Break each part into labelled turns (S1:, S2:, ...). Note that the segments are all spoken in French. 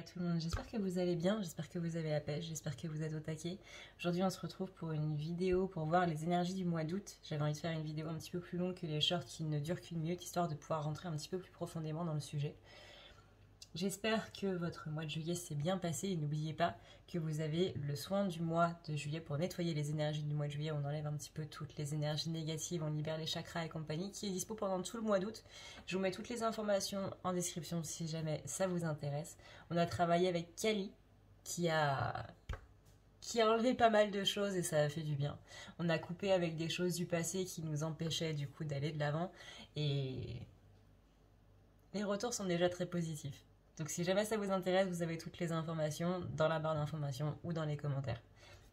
S1: à tout le monde, j'espère que vous allez bien, j'espère que vous avez la pêche, j'espère que vous êtes au taquet. Aujourd'hui on se retrouve pour une vidéo pour voir les énergies du mois d'août. J'avais envie de faire une vidéo un petit peu plus longue que les shorts qui ne durent qu'une minute, histoire de pouvoir rentrer un petit peu plus profondément dans le sujet. J'espère que votre mois de juillet s'est bien passé et n'oubliez pas que vous avez le soin du mois de juillet pour nettoyer les énergies du mois de juillet. On enlève un petit peu toutes les énergies négatives, on libère les chakras et compagnie, qui est dispo pendant tout le mois d'août. Je vous mets toutes les informations en description si jamais ça vous intéresse. On a travaillé avec Kali qui a enlevé pas mal de choses et ça a fait du bien. On a coupé avec des choses du passé qui nous empêchaient du coup d'aller de l'avant et les retours sont déjà très positifs. Donc si jamais ça vous intéresse, vous avez toutes les informations dans la barre d'informations ou dans les commentaires.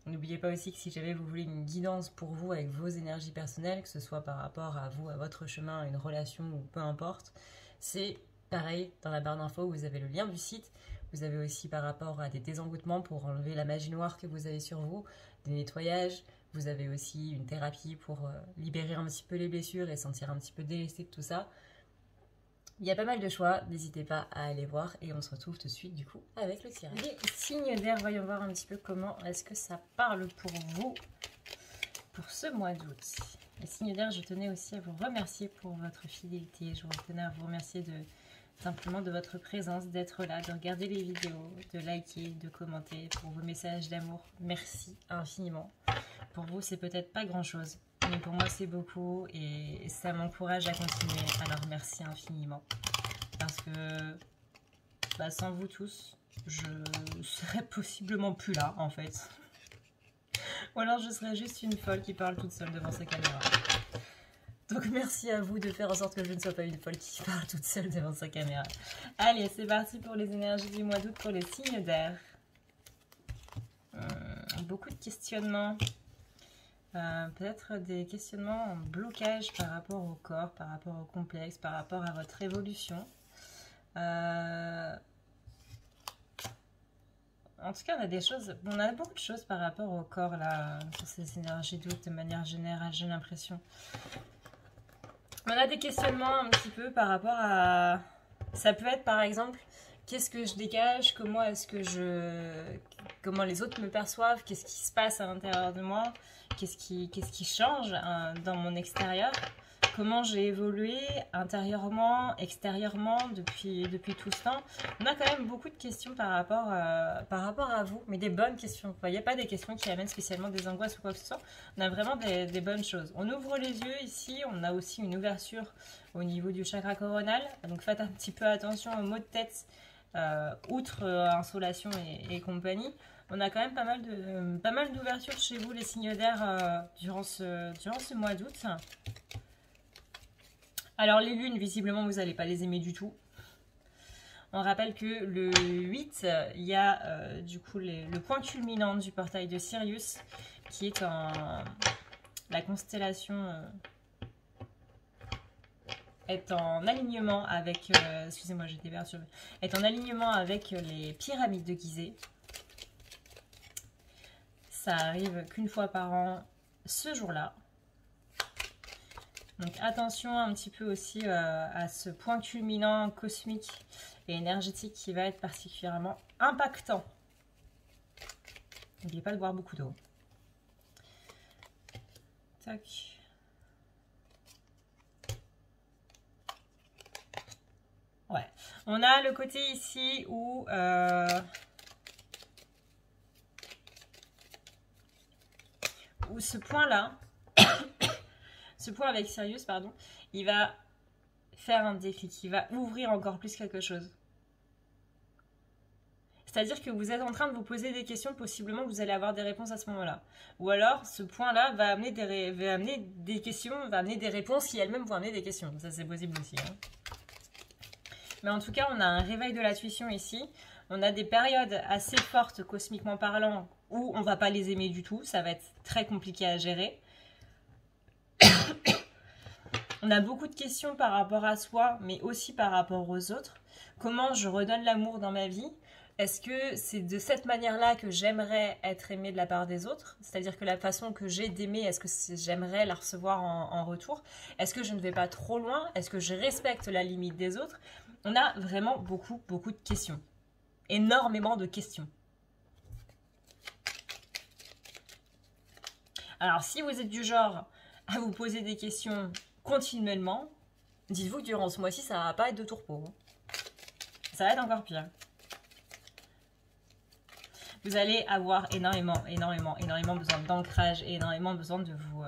S1: N'oubliez pas aussi que si jamais vous voulez une guidance pour vous avec vos énergies personnelles, que ce soit par rapport à vous, à votre chemin, à une relation ou peu importe, c'est pareil, dans la barre d'infos, vous avez le lien du site. Vous avez aussi par rapport à des désengoûtements pour enlever la magie noire que vous avez sur vous, des nettoyages. Vous avez aussi une thérapie pour libérer un petit peu les blessures et sentir un petit peu délesté de tout ça. Il y a pas mal de choix, n'hésitez pas à aller voir et on se retrouve tout de suite du coup avec le tirage. Les signes d'air, voyons voir un petit peu comment est-ce que ça parle pour vous pour ce mois d'août. Les signes d'air, je tenais aussi à vous remercier pour votre fidélité, je tenais à vous remercier simplement de votre présence, d'être là, de regarder les vidéos, de liker, de commenter, pour vos messages d'amour. Merci infiniment. Pour vous, c'est peut-être pas grand-chose, mais pour moi, c'est beaucoup et ça m'encourage à continuer. Alors, merci infiniment. Parce que sans vous tous, je serais possiblement plus là, en fait. Ou alors, je serais juste une folle qui parle toute seule devant sa caméra. Donc merci à vous de faire en sorte que je ne sois pas une folle qui parle toute seule devant sa caméra. Allez, c'est parti pour les énergies du mois d'août pour les signes d'air. Beaucoup de questionnements. Peut-être des questionnements en blocage par rapport au corps, par rapport au complexe, par rapport à votre évolution. En tout cas, on a des choses, on a beaucoup de choses par rapport au corps là, sur ces énergies d'août de manière générale, j'ai l'impression. On a des questionnements un petit peu par rapport à... Ça peut être par exemple, qu'est-ce que je dégage, comment est-ce que comment les autres me perçoivent, qu'est-ce qui se passe à l'intérieur de moi, qu'est-ce qui change dans mon extérieur, comment j'ai évolué intérieurement, extérieurement depuis tout ce temps. On a quand même beaucoup de questions par rapport à vous, mais des bonnes questions. Il n'y a pas des questions qui amènent spécialement des angoisses ou quoi que ce soit. On a vraiment des bonnes choses. On ouvre les yeux ici, on a aussi une ouverture au niveau du chakra coronal. Donc faites un petit peu attention aux maux de tête, outre insolation et compagnie. On a quand même pas mal d'ouvertures chez vous, les signes d'air, durant ce mois d'août. Alors les lunes, visiblement, vous n'allez pas les aimer du tout. On rappelle que le 8, il y a du coup le point culminant du portail de Sirius, qui est la constellation est en alignement avec, excusez-moi j'étais perturbée, est en alignement avec les pyramides de Gizeh. Ça arrive qu'une fois par an ce jour-là. Donc attention un petit peu aussi à ce point culminant cosmique et énergétique qui va être particulièrement impactant. N'oubliez pas de boire beaucoup d'eau. Tac. Ouais. On a le côté ici où... où ce point-là... Ce point avec Sirius, pardon, il va faire un déclic, il va ouvrir encore plus quelque chose. C'est-à-dire que vous êtes en train de vous poser des questions, possiblement vous allez avoir des réponses à ce moment-là. Ou alors, ce point-là va amener des questions, va amener des réponses qui elles-mêmes vont amener des questions. Ça, c'est possible aussi. Hein. Mais en tout cas, on a un réveil de l'intuition ici. On a des périodes assez fortes, cosmiquement parlant, où on ne va pas les aimer du tout. Ça va être très compliqué à gérer. On a beaucoup de questions par rapport à soi, mais aussi par rapport aux autres. Comment je redonne l'amour dans ma vie? Est-ce que c'est de cette manière-là que j'aimerais être aimée de la part des autres? C'est-à-dire que la façon que j'ai d'aimer, est-ce que j'aimerais la recevoir en retour? Est-ce que je ne vais pas trop loin? Est-ce que je respecte la limite des autres? On a vraiment beaucoup de questions. énormément de questions. Alors, si vous êtes du genre à vous poser des questions continuellement, dites-vous que durant ce mois-ci, ça va pas être de tourpeau. Ça va être encore pire. Vous allez avoir énormément besoin d'ancrage et énormément besoin de vous...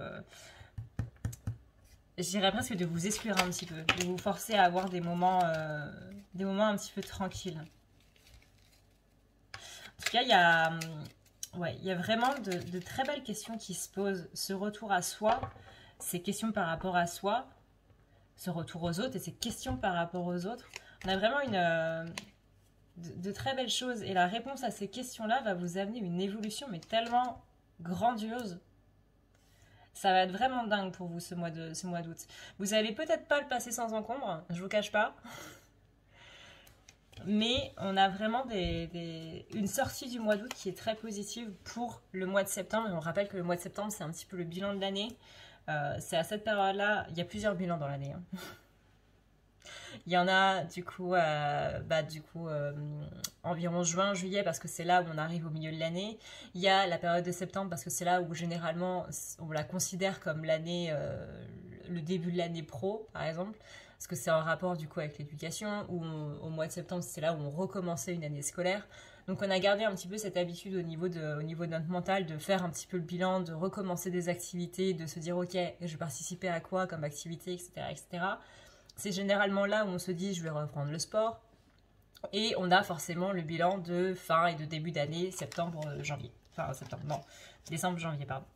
S1: je dirais presque de vous exclure un petit peu, de vous forcer à avoir des moments un petit peu tranquilles. En tout cas, il y a vraiment de très belles questions qui se posent. Ce retour à soi, ces questions par rapport à soi, ce retour aux autres et ces questions par rapport aux autres. On a vraiment de très belles choses. Et la réponse à ces questions-là va vous amener une évolution, mais tellement grandiose. Ça va être vraiment dingue pour vous ce mois d'août. Vous allez peut-être pas le passer sans encombre, je vous cache pas. Mais on a vraiment une sortie du mois d'août qui est très positive pour le mois de septembre. Et on rappelle que le mois de septembre, c'est un petit peu le bilan de l'année. C'est à cette période-là, il y a plusieurs bilans dans l'année. Hein. Il y en a du coup environ juin, juillet, parce que c'est là où on arrive au milieu de l'année. Il y a la période de septembre, parce que c'est là où généralement on la considère comme l'année, le début de l'année pro, par exemple. Parce que c'est en rapport du coup avec l'éducation, où au mois de septembre, c'est là où on recommençait une année scolaire. Donc on a gardé un petit peu cette habitude au niveau de notre mental de faire un petit peu le bilan, de recommencer des activités, de se dire ok, je vais participer à quoi comme activité, etc. etc. C'est généralement là où on se dit je vais reprendre le sport. Et on a forcément le bilan de fin et de début d'année, janvier. Enfin septembre, non, décembre, janvier, pardon.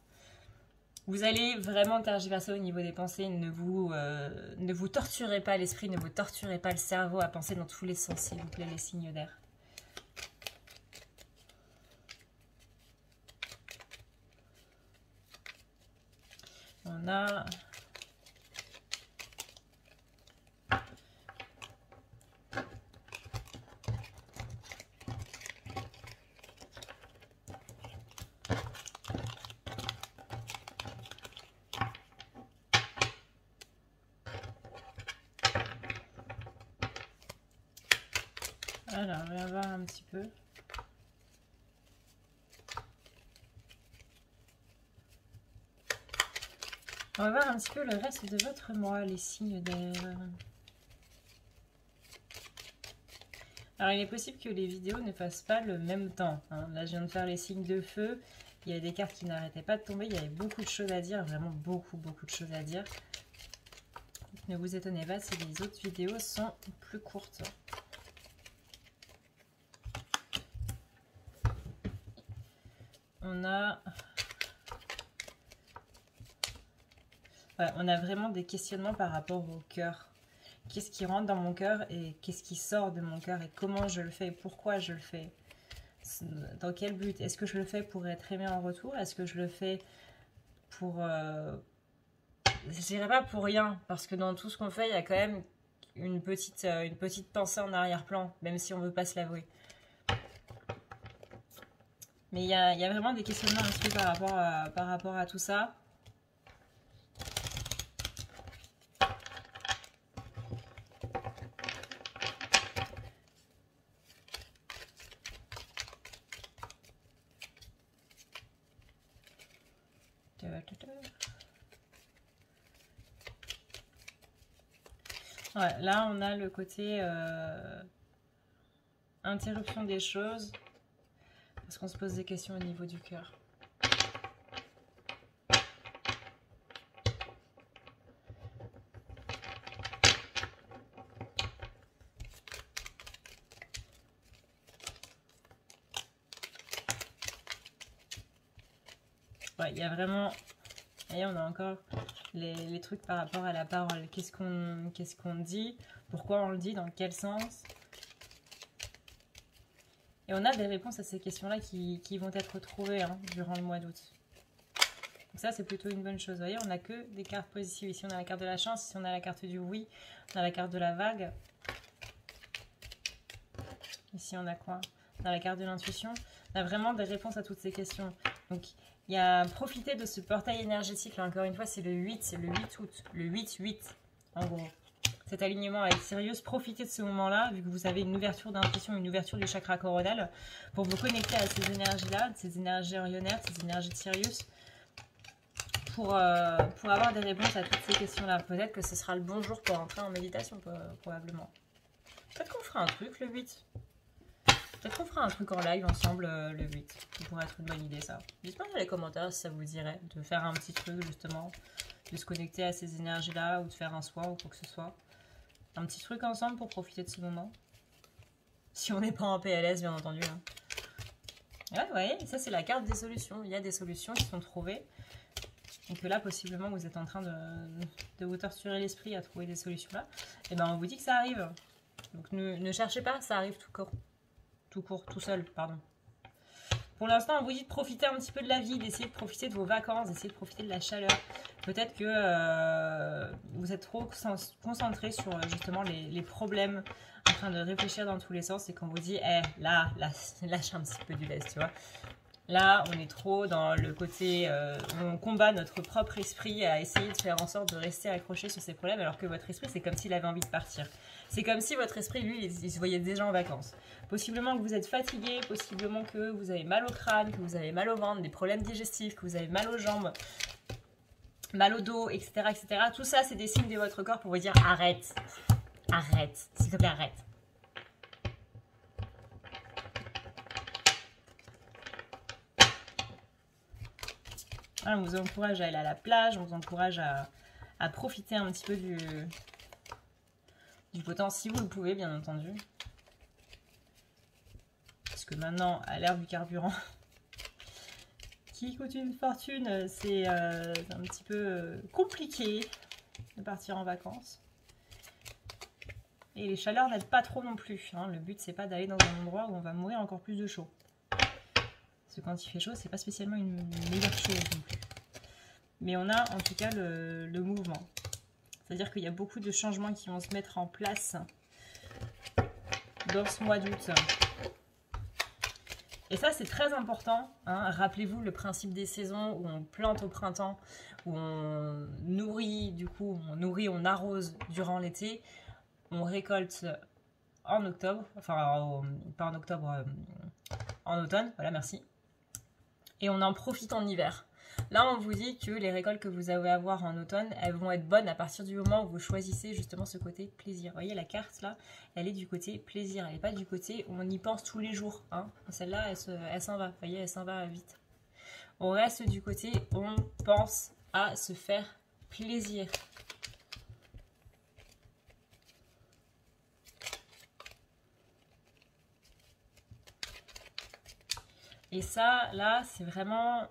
S1: Vous allez vraiment tergiverser au niveau des pensées, ne vous torturez pas l'esprit, ne vous torturez pas le cerveau à penser dans tous les sens, s'il vous plaît, les signes d'air. On a... Alors, on va voir un petit peu. On va voir un petit peu le reste de votre mois, les signes d'air. Alors, il est possible que les vidéos ne fassent pas le même temps. Hein. Là, je viens de faire les signes de feu. Il y a des cartes qui n'arrêtaient pas de tomber. Il y avait beaucoup de choses à dire, vraiment beaucoup de choses à dire. Donc, ne vous étonnez pas si les autres vidéos sont plus courtes. On a vraiment des questionnements par rapport au cœur. Qu'est-ce qui rentre dans mon cœur et qu'est-ce qui sort de mon cœur et comment je le fais, pourquoi je le fais, dans quel but. Est-ce que je le fais pour être aimé en retour? Est-ce que je le fais pour... Je dirais pas pour rien, parce que dans tout ce qu'on fait, il y a quand même une petite pensée en arrière-plan, même si on ne veut pas se l'avouer. Mais il y a vraiment des questionnements un petit peu par rapport à tout ça. Ouais, là, on a le côté interruption des choses. Parce qu'on se pose des questions au niveau du cœur. Ouais, il y a vraiment... Et on a encore les trucs par rapport à la parole. Qu'est-ce qu'on dit? Pourquoi on le dit? Dans quel sens? Et on a des réponses à ces questions-là qui vont être trouvées hein, durant le mois d'août. Donc ça, c'est plutôt une bonne chose. Vous voyez, on n'a que des cartes positives. Ici, on a la carte de la chance. Ici, on a la carte du oui. On a la carte de la vague. Ici, on a quoi? On a la carte de l'intuition. On a vraiment des réponses à toutes ces questions. Donc, il y a profiter de ce portail énergétique. Là, encore une fois, c'est le 8. C'est le 8 août. Le 8-8, en gros. cet alignement avec Sirius, profitez de ce moment-là, vu que vous avez une ouverture d'intuition, une ouverture du chakra coronal, pour vous connecter à ces énergies-là, ces énergies orionnaires, ces énergies de Sirius, pour avoir des réponses à toutes ces questions-là. Peut-être que ce sera le bon jour pour entrer en méditation, probablement. Peut-être qu'on fera un truc le 8. Peut-être qu'on fera un truc en live ensemble le 8. Ça pourrait être une bonne idée, ça. Dites-moi dans les commentaires si ça vous dirait de faire un petit truc, justement, de se connecter à ces énergies-là, ou de faire un soin, ou quoi que ce soit. Un petit truc ensemble pour profiter de ce moment. Si on n'est pas en PLS, bien entendu. Hein. Ouais, vous voyez, ça c'est la carte des solutions. Il y a des solutions qui sont trouvées. Et que là, possiblement, vous êtes en train de vous torturer l'esprit à trouver des solutions là. Et ben on vous dit que ça arrive. Donc ne cherchez pas, ça arrive tout seul, pardon. Pour l'instant, on vous dit de profiter un petit peu de la vie, d'essayer de profiter de vos vacances, d'essayer de profiter de la chaleur. Peut-être que vous êtes trop concentré sur justement les problèmes, en train de réfléchir dans tous les sens, et qu'on vous dit, là, lâche un petit peu du lest, tu vois. Là, on est trop dans le côté, on combat notre propre esprit à essayer de faire en sorte de rester accroché sur ces problèmes, alors que votre esprit, c'est comme s'il avait envie de partir. C'est comme si votre esprit, lui, il se voyait déjà en vacances. Possiblement que vous êtes fatigué, possiblement que vous avez mal au crâne, que vous avez mal au ventre, des problèmes digestifs, que vous avez mal aux jambes, mal au dos, etc., etc. Tout ça, c'est des signes de votre corps pour vous dire arrête, arrête, s'il te plaît, arrête. On vous encourage à aller à la plage, on vous encourage à profiter un petit peu du beau temps, si vous le pouvez, bien entendu. Parce que maintenant, à l'ère du carburant, qui coûte une fortune, c'est un petit peu compliqué de partir en vacances. Et les chaleurs n'aident pas trop non plus. Hein. Le but, c'est pas d'aller dans un endroit où on va mourir encore plus de chaud. Parce que quand il fait chaud, c'est pas spécialement une meilleure chose non plus. Mais on a en tout cas le mouvement. C'est-à-dire qu'il y a beaucoup de changements qui vont se mettre en place dans ce mois d'août. Et ça, c'est très important. Hein. Rappelez-vous le principe des saisons où on plante au printemps, où on nourrit, du coup, on arrose durant l'été, on récolte en octobre, enfin, pas en octobre, en automne, voilà, merci. Et on en profite en hiver. Là, on vous dit que les récoltes que vous allez avoir en automne, elles vont être bonnes à partir du moment où vous choisissez justement ce côté plaisir. Vous voyez, la carte, là, elle est du côté plaisir. Elle n'est pas du côté où on y pense tous les jours. Hein. Celle-là, elle s'en va. Vous voyez, elle s'en va vite. On reste du côté où on pense à se faire plaisir. Et ça, là, c'est vraiment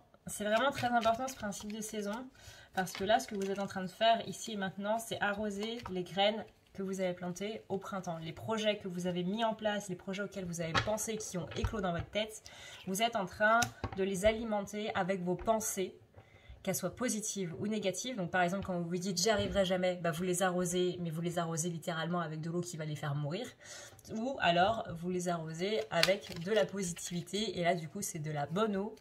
S1: très important ce principe de saison, parce que là, ce que vous êtes en train de faire ici et maintenant, c'est arroser les graines que vous avez plantées au printemps. Les projets que vous avez mis en place, les projets auxquels vous avez pensé, qui ont éclos dans votre tête, vous êtes en train de les alimenter avec vos pensées, qu'elles soient positives ou négatives. Donc par exemple, quand vous vous dites « j'y arriverai jamais », bah, vous les arrosez, mais vous les arrosez littéralement avec de l'eau qui va les faire mourir. Ou alors, vous les arrosez avec de la positivité, et là du coup, c'est de la bonne eau,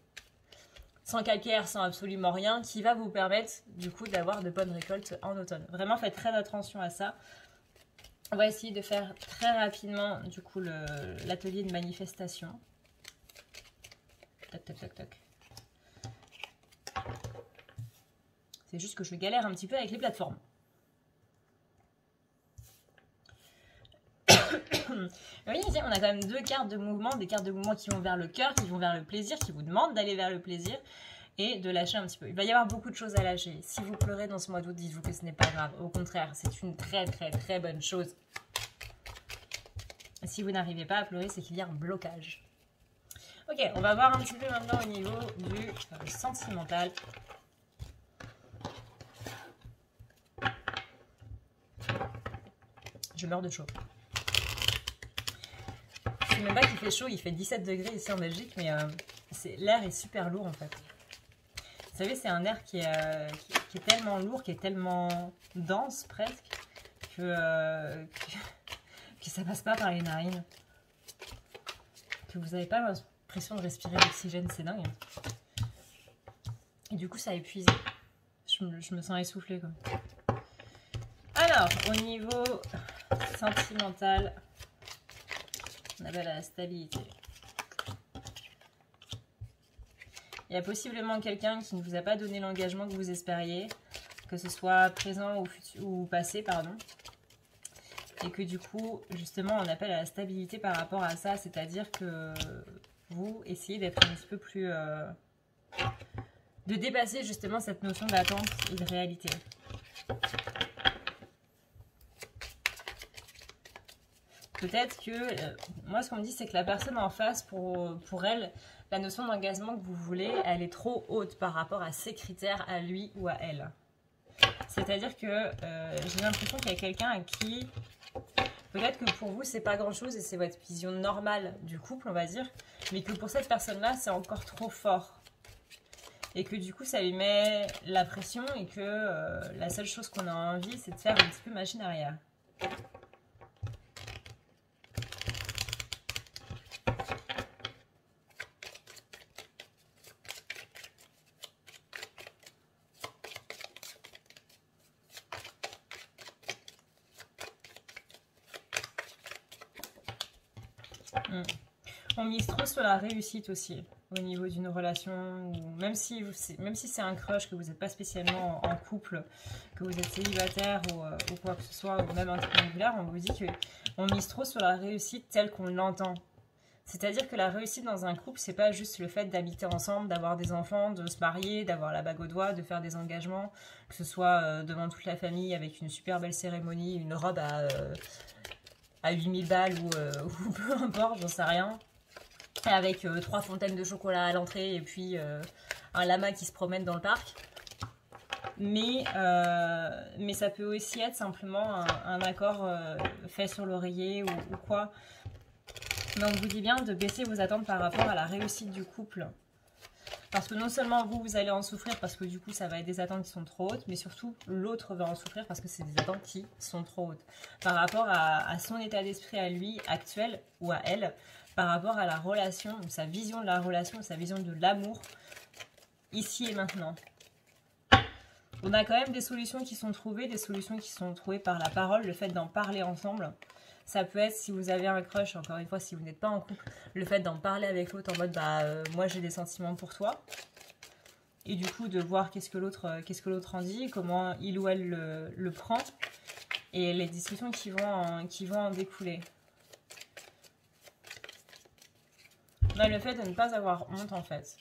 S1: sans calcaire, sans absolument rien, qui va vous permettre du coup d'avoir de bonnes récoltes en automne. Vraiment, faites très attention à ça. On va essayer de faire très rapidement du coup l'atelier de manifestation. Tac, tac, tac, tac. C'est juste que je galère un petit peu avec les plateformes. Oui, on a quand même deux cartes de mouvement, des cartes de mouvement qui vont vers le cœur, qui vont vers le plaisir, qui vous demandent d'aller vers le plaisir et de lâcher un petit peu. Il va y avoir beaucoup de choses à lâcher. Si vous pleurez dans ce mois d'août, dites-vous que ce n'est pas grave. Au contraire, c'est une très très très bonne chose. Si vous n'arrivez pas à pleurer, c'est qu'il y a un blocage. Ok, on va voir un petit peu maintenant au niveau du sentimental. Je meurs de chaud. Je ne sais même pas qu'il fait chaud, il fait 17 degrés ici en Belgique, mais l'air est super lourd en fait. Vous savez, c'est un air qui est tellement lourd, qui est tellement dense presque, que ça passe pas par les narines. Que vous n'avez pas l'impression de respirer l'oxygène, c'est dingue. Et du coup, ça épuise. Je me sens essoufflée quoi. Alors, au niveau sentimental, on appelle à la stabilité. Il y a possiblement quelqu'un qui ne vous a pas donné l'engagement que vous espériez, que ce soit présent ou passé, pardon. Et que du coup, justement, on appelle à la stabilité par rapport à ça, c'est-à-dire que vous essayez d'être un petit peu plus... de dépasser justement cette notion d'attente et de réalité. Peut-être que, moi ce qu'on me dit c'est que la personne en face, pour elle, la notion d'engagement que vous voulez, elle est trop haute par rapport à ses critères, à lui ou à elle. C'est-à-dire que j'ai l'impression qu'il y a quelqu'un à qui, peut-être que pour vous c'est pas grand-chose et c'est votre vision normale du couple, on va dire, mais que pour cette personne-là c'est encore trop fort. Et que du coup ça lui met la pression et que la seule chose qu'on a envie c'est de faire un petit peu machine arrière. On mise trop sur la réussite aussi au niveau d'une relation, ou même si c'est un crush, que vous n'êtes pas spécialement en couple, que vous êtes célibataire ou quoi que ce soit, ou même un triangulaire, on vous dit qu'on mise trop sur la réussite telle qu'on l'entend. C'est-à-dire que la réussite dans un couple, c'est pas juste le fait d'habiter ensemble, d'avoir des enfants, de se marier, d'avoir la bague au doigt, de faire des engagements, que ce soit devant toute la famille avec une super belle cérémonie, une robe à 8000 balles ou peu importe, j'en sais rien. Avec 3 fontaines de chocolat à l'entrée et puis un lama qui se promène dans le parc. Mais ça peut aussi être simplement un accord fait sur l'oreiller ou quoi. Mais on vous dit bien de baisser vos attentes par rapport à la réussite du couple. Parce que non seulement vous allez en souffrir parce que du coup ça va être des attentes qui sont trop hautes, mais surtout l'autre va en souffrir parce que c'est des attentes qui sont trop hautes. Par rapport à son état d'esprit à lui actuel ou à elle, par rapport à la relation, ou sa vision de la relation, sa vision de l'amour, ici et maintenant. On a quand même des solutions qui sont trouvées, par la parole, le fait d'en parler ensemble. Ça peut être, si vous avez un crush, encore une fois, si vous n'êtes pas en couple, le fait d'en parler avec l'autre en mode, moi j'ai des sentiments pour toi. Et du coup, de voir qu'est-ce que l'autre en dit, comment il ou elle le prend, et les discussions qui vont en découler. Là, le fait de ne pas avoir honte, en fait.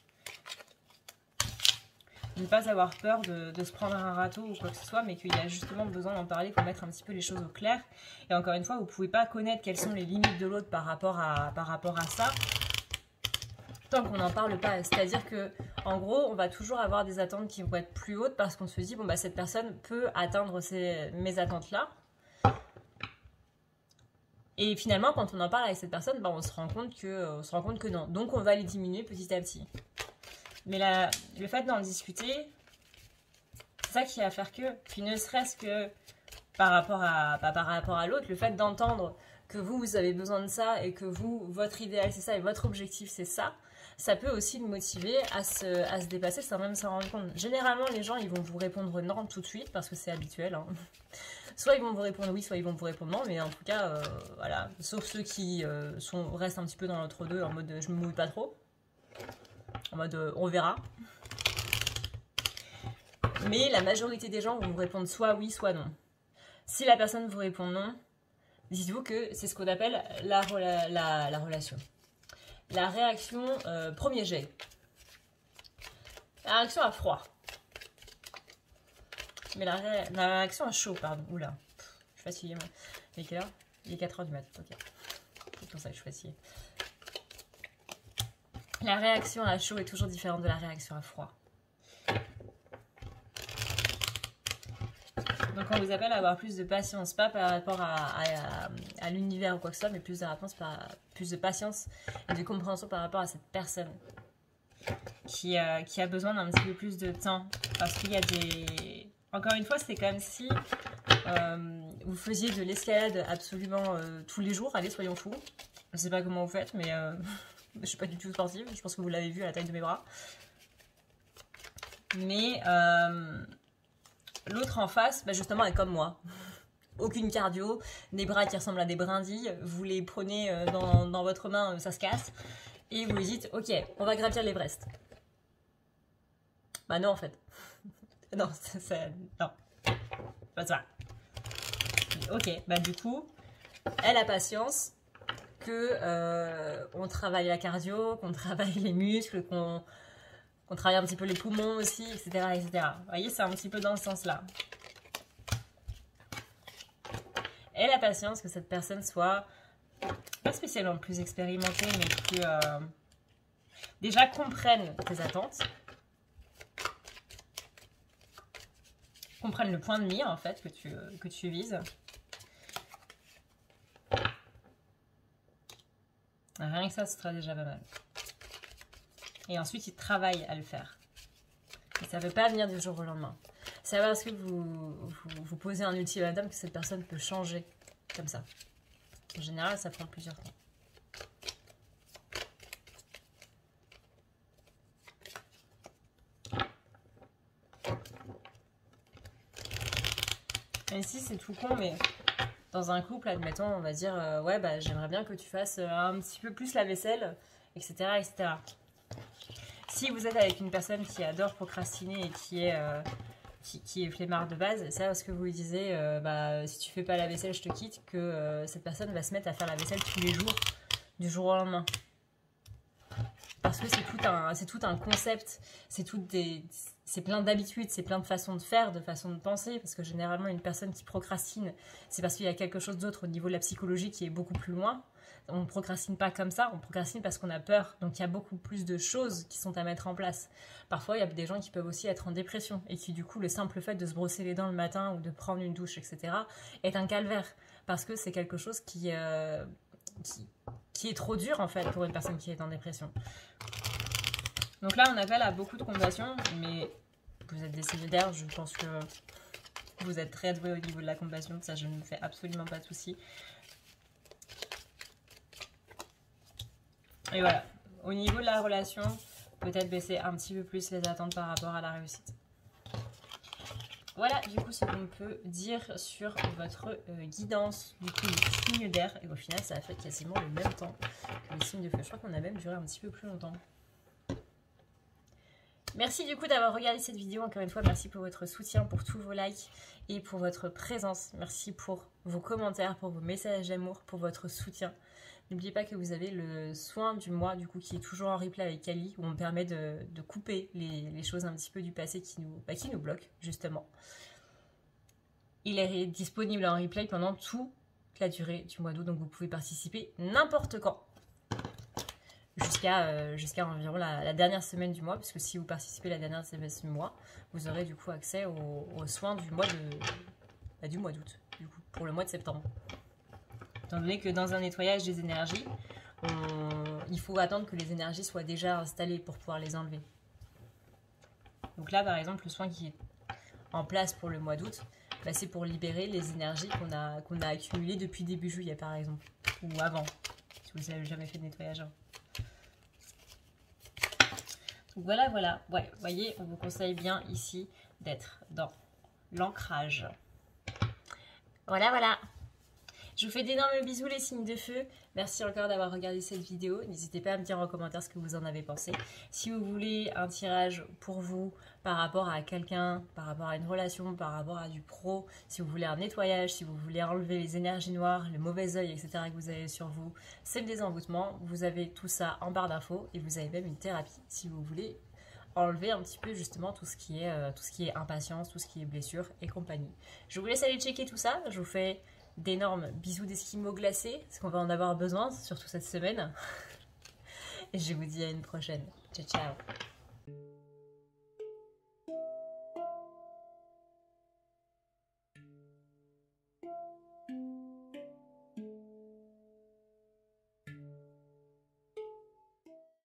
S1: De ne pas avoir peur de se prendre un râteau ou quoi que ce soit, mais qu'il y a justement besoin d'en parler pour mettre un petit peu les choses au clair. Et encore une fois, vous ne pouvez pas connaître quelles sont les limites de l'autre par rapport à ça, tant qu'on n'en parle pas. C'est-à-dire que, en gros, on va toujours avoir des attentes qui vont être plus hautes parce qu'on se dit, bon, bah, cette personne peut atteindre mes attentes-là. Et finalement, quand on en parle avec cette personne, bah, on se rend compte que non. Donc, on va les diminuer petit à petit. Mais le fait d'en discuter, c'est ça qui va faire que, puis ne serait-ce que par rapport à l'autre, le fait d'entendre que vous avez besoin de ça et que votre idéal c'est ça et votre objectif c'est ça, ça peut aussi le motiver à se dépasser sans même s'en rendre compte. Généralement, les gens, ils vont vous répondre non tout de suite parce que c'est habituel, hein. Soit ils vont vous répondre oui, soit ils vont vous répondre non, mais en tout cas, voilà. Sauf ceux qui restent un petit peu dans l'entre-deux, en mode je me mouille pas trop. En mode on verra. Mais la majorité des gens vont vous répondre soit oui, soit non. Si la personne vous répond non, dites-vous que c'est ce qu'on appelle la relation. La réaction premier jet. La réaction à froid. Mais la réaction à chaud, pardon. Oula, je suis fatiguée moi. Il est quelle heure? Il est 4h du mat. Ok. C'est pour ça que je suis fatiguée. La réaction à chaud est toujours différente de la réaction à froid. Donc on vous appelle à avoir plus de patience, pas par rapport à l'univers ou quoi que ce soit, mais plus de patience et de compréhension par rapport à cette personne qui a besoin d'un petit peu plus de temps. Parce qu'il y a des... Encore une fois, c'est comme si vous faisiez de l'escalade absolument tous les jours. Allez, soyons fous. Je sais pas comment vous faites, mais je suis pas du tout sportive. Je pense que vous l'avez vu à la taille de mes bras. Mais l'autre en face, bah justement, est comme moi. aucune cardio, des bras qui ressemblent à des brindilles, vous les prenez dans votre main, ça se casse, et vous lui dites « Ok, on va gravir l'Everest ». Bah non en fait. Non, non, pas ça. Ok, bah du coup, elle a patience que on travaille la cardio, qu'on travaille les muscles, qu'on travaille un petit peu les poumons aussi, etc. etc. Vous voyez, c'est un petit peu dans ce sens-là. Elle a patience que cette personne soit pas spécialement plus expérimentée, mais plus déjà comprenne tes attentes, comprenne le point de mire en fait que tu vises. Rien que ça, ce sera déjà pas mal. Et ensuite, il travaille à le faire. Et ça ne veut pas venir du jour au lendemain. C'est parce que vous posez un ultimatum que cette personne peut changer comme ça. En général, ça prend plusieurs temps. Et si c'est tout con, mais dans un couple, admettons, on va dire ouais, bah, j'aimerais bien que tu fasses un petit peu plus la vaisselle, etc., etc. Si vous êtes avec une personne qui adore procrastiner et qui est flemmard de base, c'est parce que vous lui disiez bah, si tu fais pas la vaisselle, je te quitte, que cette personne va se mettre à faire la vaisselle tous les jours, du jour au lendemain. Parce que c'est tout un concept, c'est plein d'habitudes, c'est plein de façons de faire, de façons de penser, parce que généralement une personne qui procrastine, c'est parce qu'il y a quelque chose d'autre au niveau de la psychologie qui est beaucoup plus loin. On ne procrastine pas comme ça, on procrastine parce qu'on a peur, donc il y a beaucoup plus de choses qui sont à mettre en place. Parfois il y a des gens qui peuvent aussi être en dépression, et qui du coup le simple fait de se brosser les dents le matin, ou de prendre une douche, etc. est un calvaire, parce que c'est quelque chose qui est trop dur en fait pour une personne qui est en dépression. Donc là on appelle à beaucoup de compassion, mais vous êtes des célibataires, je pense que vous êtes très doués au niveau de la compassion, ça je ne me fais absolument pas de soucis. Et voilà, au niveau de la relation, peut-être baisser un petit peu plus les attentes par rapport à la réussite. Voilà du coup ce qu'on peut dire sur votre guidance, du coup les signes d'air, et au final ça a fait quasiment le même temps que les signes de feu. Je crois qu'on a même duré un petit peu plus longtemps. Merci du coup d'avoir regardé cette vidéo, encore une fois merci pour votre soutien, pour tous vos likes et pour votre présence. Merci pour vos commentaires, pour vos messages d'amour, pour votre soutien. N'oubliez pas que vous avez le soin du mois du coup qui est toujours en replay avec Kali, où on permet de couper les choses un petit peu du passé qui nous bloquent justement. Il est disponible en replay pendant toute la durée du mois d'août, donc vous pouvez participer n'importe quand. Jusqu'à environ la dernière semaine du mois, puisque si vous participez la dernière semaine du mois, vous aurez du coup accès aux soins du mois d'août, du coup, pour le mois de septembre. Étant donné que dans un nettoyage des énergies, il faut attendre que les énergies soient déjà installées pour pouvoir les enlever. Donc là, par exemple, le soin qui est en place pour le mois d'août, bah, c'est pour libérer les énergies qu'on a accumulées depuis début juillet, par exemple, ou avant, si vous n'avez jamais fait de nettoyage. Donc voilà, voilà. Ouais, vous voyez, on vous conseille bien ici d'être dans l'ancrage. Voilà, voilà. Je vous fais d'énormes bisous les signes de feu. Merci encore d'avoir regardé cette vidéo. N'hésitez pas à me dire en commentaire ce que vous en avez pensé. Si vous voulez un tirage pour vous par rapport à quelqu'un, par rapport à une relation, par rapport à du pro, si vous voulez un nettoyage, si vous voulez enlever les énergies noires, le mauvais œil, etc. que vous avez sur vous, c'est le désenvoûtement. Vous avez tout ça en barre d'infos et vous avez même une thérapie si vous voulez enlever un petit peu justement tout ce qui est impatience, tout ce qui est blessure et compagnie. Je vous laisse aller checker tout ça. Je vous fais d'énormes bisous d'esquimaux glacés, parce qu'on va en avoir besoin, surtout cette semaine. Et je vous dis à une prochaine. Ciao, ciao.